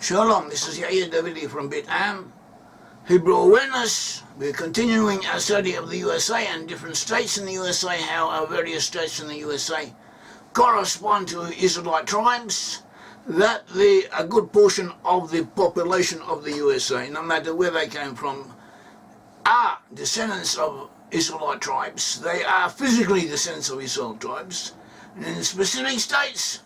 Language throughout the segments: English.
Shalom, this is Yair Davidiy from Brit-Am. Hebrew awareness. We're continuing our study of the USA and different states in the USA, how our various states in the USA correspond to Israelite tribes, that a good portion of the population of the USA, no matter where they came from, are descendants of Israelite tribes. They are physically descendants of Israelite tribes. And in specific states,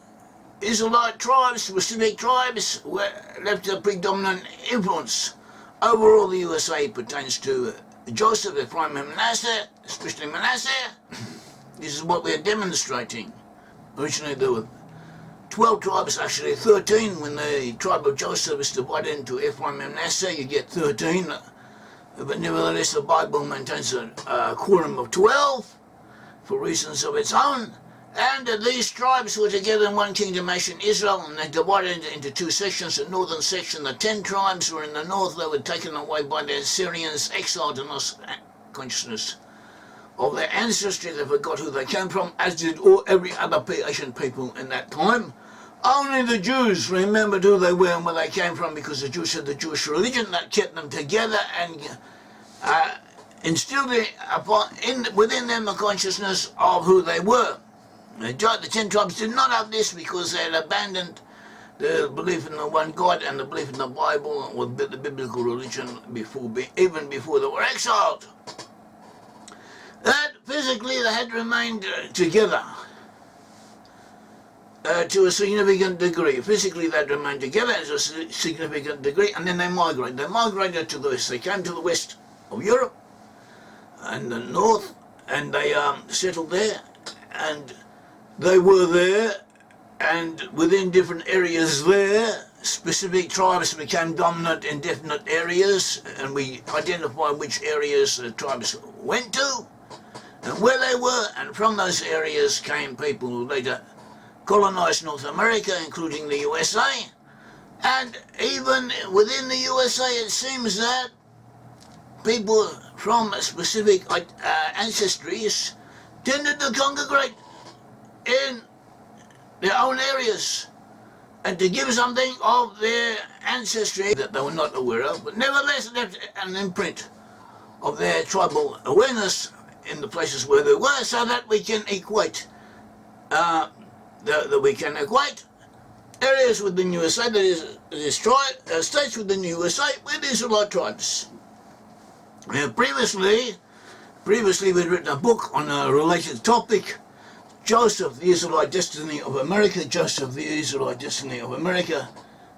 Israelite tribes, specific tribes, were left a predominant influence. Overall, the USA pertains to Joseph, Ephraim and Manasseh, especially Manasseh. This is what we're demonstrating. Originally there were 12 tribes, actually 13. When the tribe of Joseph is divided into Ephraim and Manasseh, you get 13. But nevertheless, the Bible maintains a quorum of 12 for reasons of its own. And these tribes were together in one kingdom nation, Israel, and they divided into two sections. The northern section, the 10 tribes were in the north. They were taken away by the Assyrians, exiled and lost consciousness of their ancestry. They forgot who they came from, as did every other Asian people in that time. Only the Jews remembered who they were and where they came from, because the Jews had the Jewish religion that kept them together and instilled within them the consciousness of who they were. The 10 tribes did not have this because they had abandoned the belief in the one God and the belief in the Bible or the biblical religion even before they were exiled. That physically they had remained together to a significant degree. Physically they had remained together to a significant degree, and then they migrated. They migrated to the west. They came to the west of Europe and the north, and they settled there, and they were there, and within different areas there, specific tribes became dominant in definite areas, and we identify which areas the tribes went to and where they were, and from those areas came people who later colonized North America, including the USA. And even within the USA, it seems that people from specific ancestries tended to congregate in their own areas and to give something of their ancestry that they were not aware of, but nevertheless left an imprint of their tribal awareness in the places where they were, so that we can equate areas within USA, that is states within the USA with Israelite tribes. Previously we'd written a book on a related topic, Joseph, the Israelite Destiny of America. Joseph, the Israelite Destiny of America,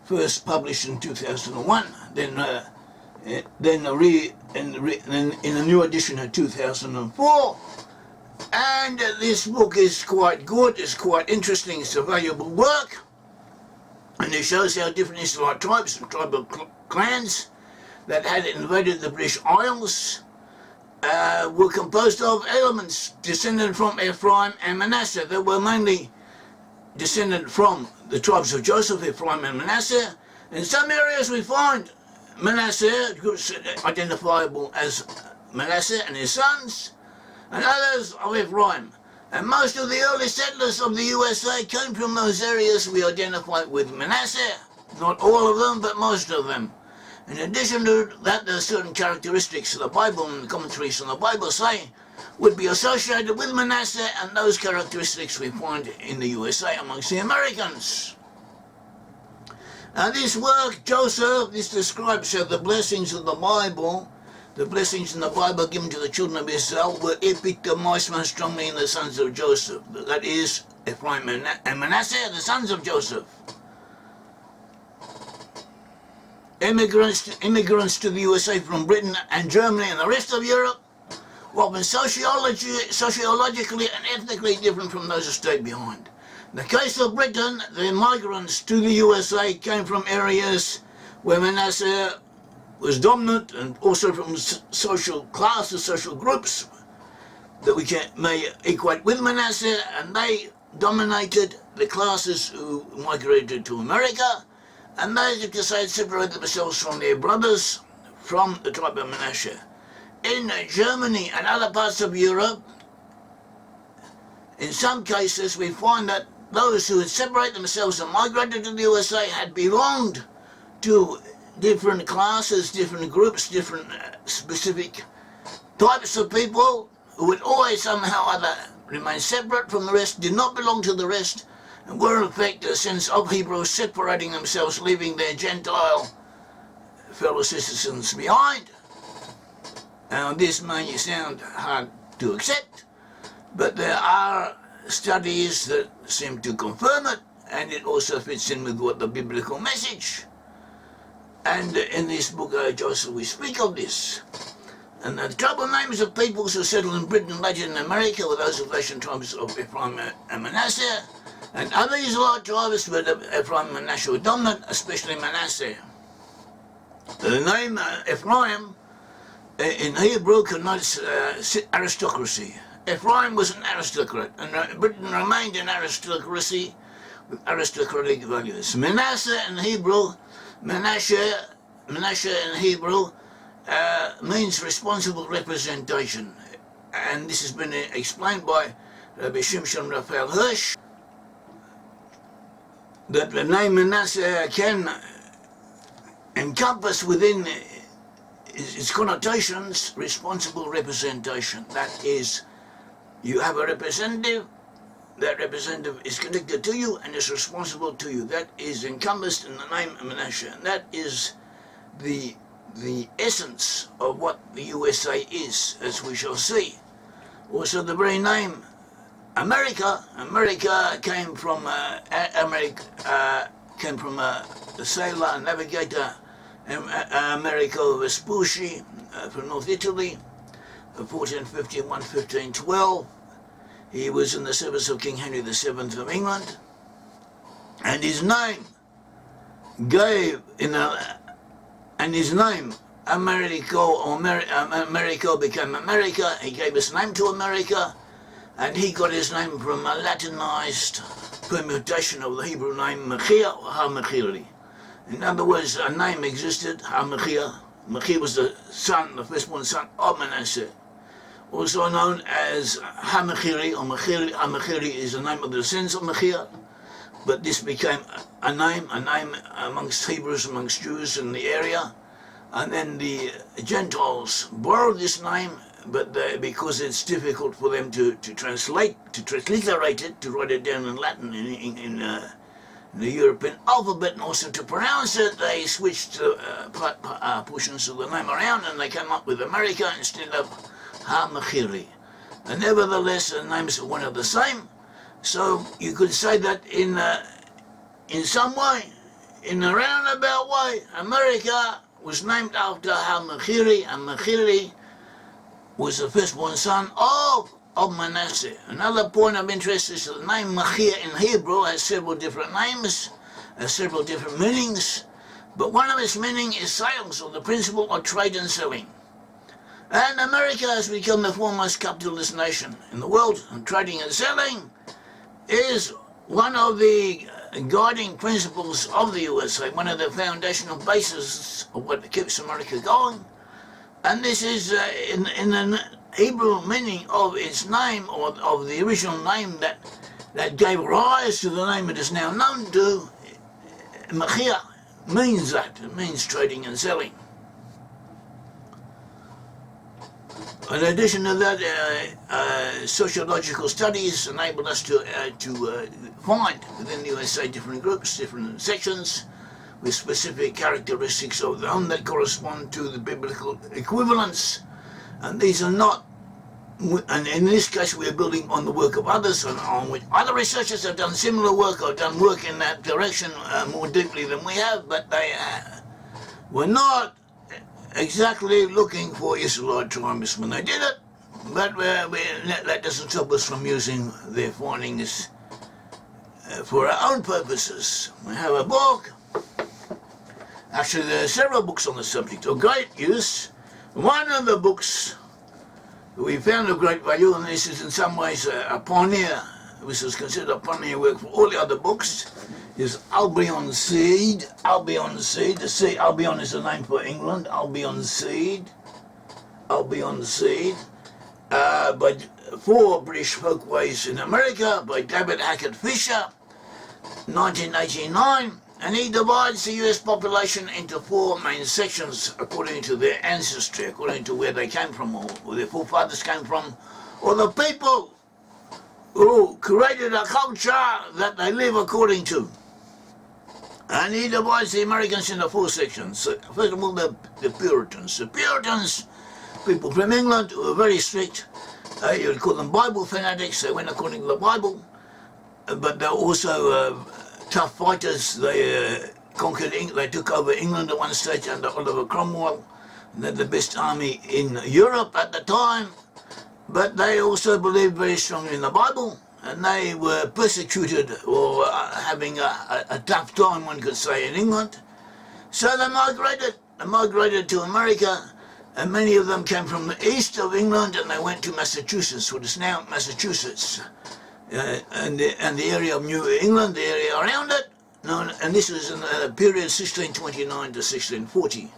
first published in 2001, then in a new edition in 2004. And this book is quite good, it's quite interesting, it's a valuable work, and it shows how different Israelite tribes and tribal clans that had invaded the British Isles were composed of elements descended from Ephraim and Manasseh. They were mainly descended from the tribes of Joseph, Ephraim and Manasseh. In some areas we find Manasseh, groups identifiable as Manasseh and his sons, and others of Ephraim. And most of the early settlers of the USA came from those areas we identify with Manasseh. Not all of them, but most of them. In addition to that, there are certain characteristics of the Bible and the commentaries on the Bible say would be associated with Manasseh, and those characteristics we find in the USA amongst the Americans. Now this work, Joseph, this describes how the blessings of the Bible, the blessings in the Bible given to the children of Israel, were epitomized most strongly in the sons of Joseph. That is, Ephraim and Manasseh, the sons of Joseph. Immigrants to the USA from Britain and Germany and the rest of Europe were often sociologically and ethnically different from those who stayed behind. In the case of Britain, the migrants to the USA came from areas where Manasseh was dominant, and also from social classes, social groups that we may equate with Manasseh, and they dominated the classes who migrated to America. And those, you could say, separated themselves from their brothers from the tribe of Manasseh. In Germany and other parts of Europe, in some cases we find that those who had separated themselves and migrated to the USA had belonged to different classes, different groups, different specific types of people who would always somehow or other remain separate from the rest, did not belong to the rest, and were in fact a sense of Hebrews separating themselves, leaving their Gentile fellow citizens behind. Now this may sound hard to accept, but there are studies that seem to confirm it, and it also fits in with what the biblical message. And in this book, Joseph, we speak of this. And the troubled names of peoples who settled in Britain and later in America were those of Asian tribes of Ephraim and Manasseh, and other Israelite tribes, but Ephraim and Manasseh were dominant, especially Manasseh. The name Ephraim in Hebrew connotes aristocracy. Ephraim was an aristocrat, and Britain remained an aristocracy with aristocratic values. Manasseh in Hebrew, Manasseh in Hebrew means responsible representation, and this has been explained by Rabbi Shimshon Raphael Hirsch, that the name Manasseh can encompass within its connotations responsible representation. That is, you have a representative, that representative is connected to you and is responsible to you. That is encompassed in the name Manasseh, and that is the essence of what the USA is, as we shall see. Also, the very name America came from the sailor and navigator Americo Vespucci from North Italy, 1451-1512. He was in the service of King Henry VII of England, and his name Americo became America. He gave his name to America, and he got his name from a Latinized permutation of the Hebrew name Machir or Ha-Machiri. In other words, a name existed, Ha-Machir. Machir was the firstborn son of Manasseh, also known as Ha-Machiri or Machiri. Ha-Machiri is the name of the descendants of Machir, but this became a name amongst Hebrews, amongst Jews in the area. And then the Gentiles borrowed this name, but because it's difficult for them to transliterate it, to write it down in Latin in the European alphabet, and also to pronounce it, they switched portions of the name around, and they came up with America instead of Ha-Machiri. And nevertheless, the names are one and the same. So you could say that in some way, in a roundabout way, America was named after Ha-Machiri, and Machiri was the firstborn son of Manasseh. Another point of interest is that the name Machir in Hebrew has several different names, has several different meanings, but one of its meanings is sales, or the principle of trade and selling. And America has become the foremost capitalist nation in the world, and trading and selling is one of the guiding principles of the USA, one of the foundational bases of what keeps America going. And this is in the Hebrew meaning of its name, or of the original name that gave rise to the name it is now known to. Machir means that. It means trading and selling. In addition to that, sociological studies enabled us to find within the USA different groups, different sections, with specific characteristics of their own that correspond to the biblical equivalents. And these are not, and in this case we are building on the work of others, and on which other researchers have done similar work or done work in that direction more deeply than we have, but they were not exactly looking for Israelite tribes when they did it, but that doesn't stop us from using their findings for our own purposes. We have a book. Actually, there are several books on the subject of great use. One of the books we found of great value, and this is in some ways a pioneer, this is considered a pioneer work for all the other books, is Albion Seed. Albion Seed. Albion is the name for England. Albion Seed. Albion Seed. By 4 British Folkways in America by David Hackett Fisher, 1989. And he divides the US population into four main sections according to their ancestry, according to where they came from, or where their forefathers came from, or the people who created a culture that they live according to. And he divides the Americans into four sections. So first of all, the Puritans. The Puritans, people from England, who were very strict. You would call them Bible fanatics. They went according to the Bible. But they're also tough fighters. They conquered England. They took over England at one stage under Oliver Cromwell. They're the best army in Europe at the time. But they also believed very strongly in the Bible. And they were persecuted or having a tough time, one could say, in England. So they migrated to America, and many of them came from the east of England, and they went to Massachusetts, what is now Massachusetts, and the area of New England, the area around it, and this was in the period 1629 to 1640.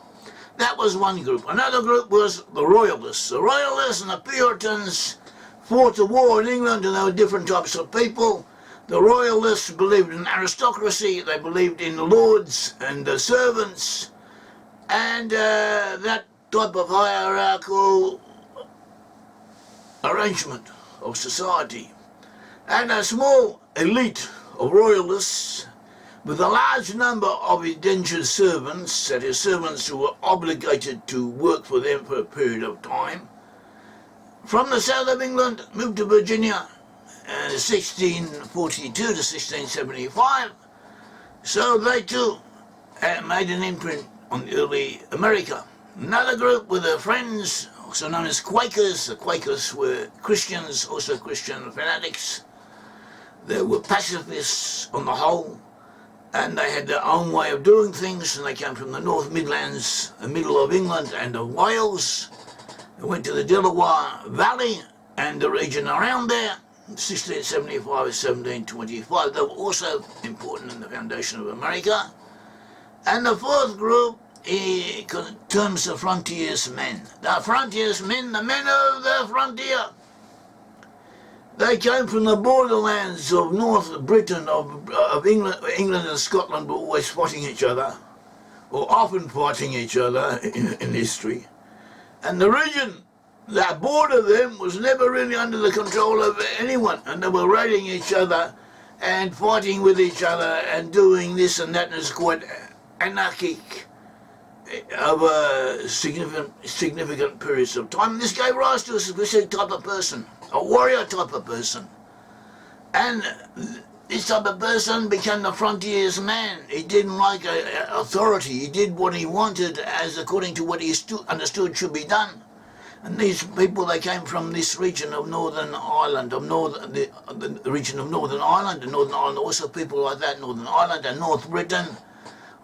That was one group. Another group was the Royalists. The Royalists and the Puritans fought a war in England, and there were different types of people. The Royalists believed in aristocracy, they believed in lords and servants, and that type of hierarchical arrangement of society. And a small elite of Royalists with a large number of indentured servants, that is, servants who were obligated to work for them for a period of time, from the south of England, moved to Virginia in 1642 to 1675. So they too made an imprint on early America. Another group were the Friends, also known as Quakers. The Quakers were Christians, also Christian fanatics. They were pacifists on the whole, and they had their own way of doing things, and they came from the North Midlands, the middle of England and of Wales. They went to the Delaware Valley and the region around there, 1675 to 1725. They were also important in the foundation of America. And the fourth group terms the frontiersmen. The frontiersmen, the men of the frontier. They came from the borderlands of North Britain, of England. England and Scotland were always fighting each other, or often fighting each other in history. And the region that bordered them was never really under the control of anyone, and they were raiding each other and fighting with each other and doing this and that, and it's quite anarchic over significant periods of time. And this gave rise to a specific type of person, a warrior type of person. And this type of person became the frontiersman. He didn't like authority. He did what he wanted as according to what he understood should be done. And these people, they came from this region of Northern Ireland, the region of Northern Ireland, and Northern Ireland, also people like that, Northern Ireland and North Britain,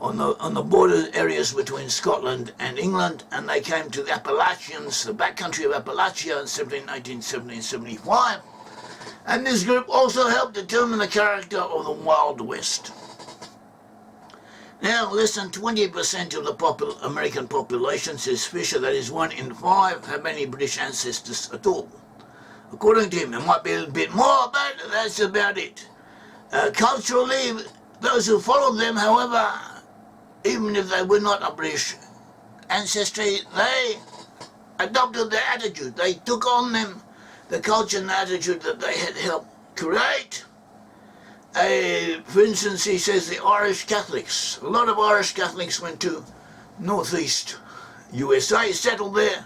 on the border areas between Scotland and England, and they came to the Appalachians, the backcountry of Appalachia in 1718, 1775. And this group also helped determine the character of the Wild West. Now, less than 20% of the American population, says Fisher, that is 1 in 5, have any British ancestors at all. According to him, it might be a bit more, but that's about it. Culturally, those who followed them, however, even if they were not of British ancestry, they adopted their attitude. They took on them the culture and attitude that they had helped create. For instance, he says the Irish Catholics. A lot of Irish Catholics went to northeast USA, settled there.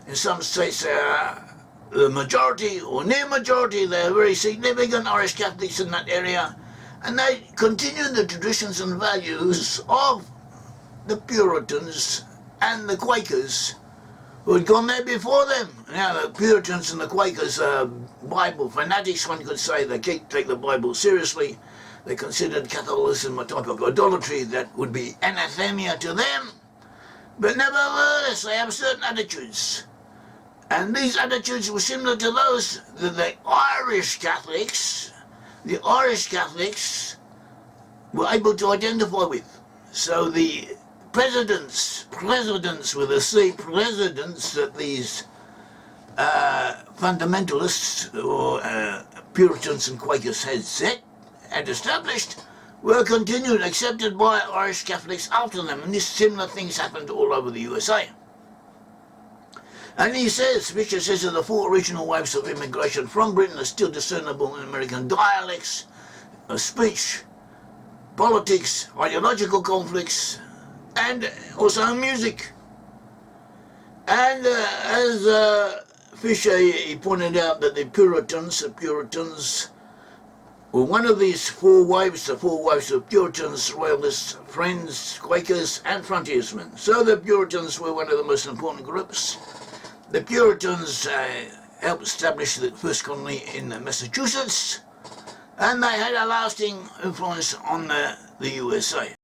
In some states they are the majority or near majority. They are very significant Irish Catholics in that area. And they continued the traditions and values of the Puritans and the Quakers who had gone there before them. Now, the Puritans and the Quakers are Bible fanatics, one could say. They take the Bible seriously. They considered Catholicism a type of idolatry that would be anathema to them. But nevertheless, they have certain attitudes. And these attitudes were similar to those that the Irish Catholics were able to identify with. So the presidents with a C, presidents that these fundamentalists or Puritans and Quakers had established were continued, accepted by Irish Catholics after them, and these similar things happened all over the USA. And he says, Fisher says that the four original waves of immigration from Britain are still discernible in American dialects, speech, politics, ideological conflicts, and also music. And as Fisher, he pointed out that the Puritans were one of these four waves, the four waves of Puritans, Royalists, Friends, Quakers, and Frontiersmen. So the Puritans were one of the most important groups. The Puritans helped establish the first colony in Massachusetts, and they had a lasting influence on the USA.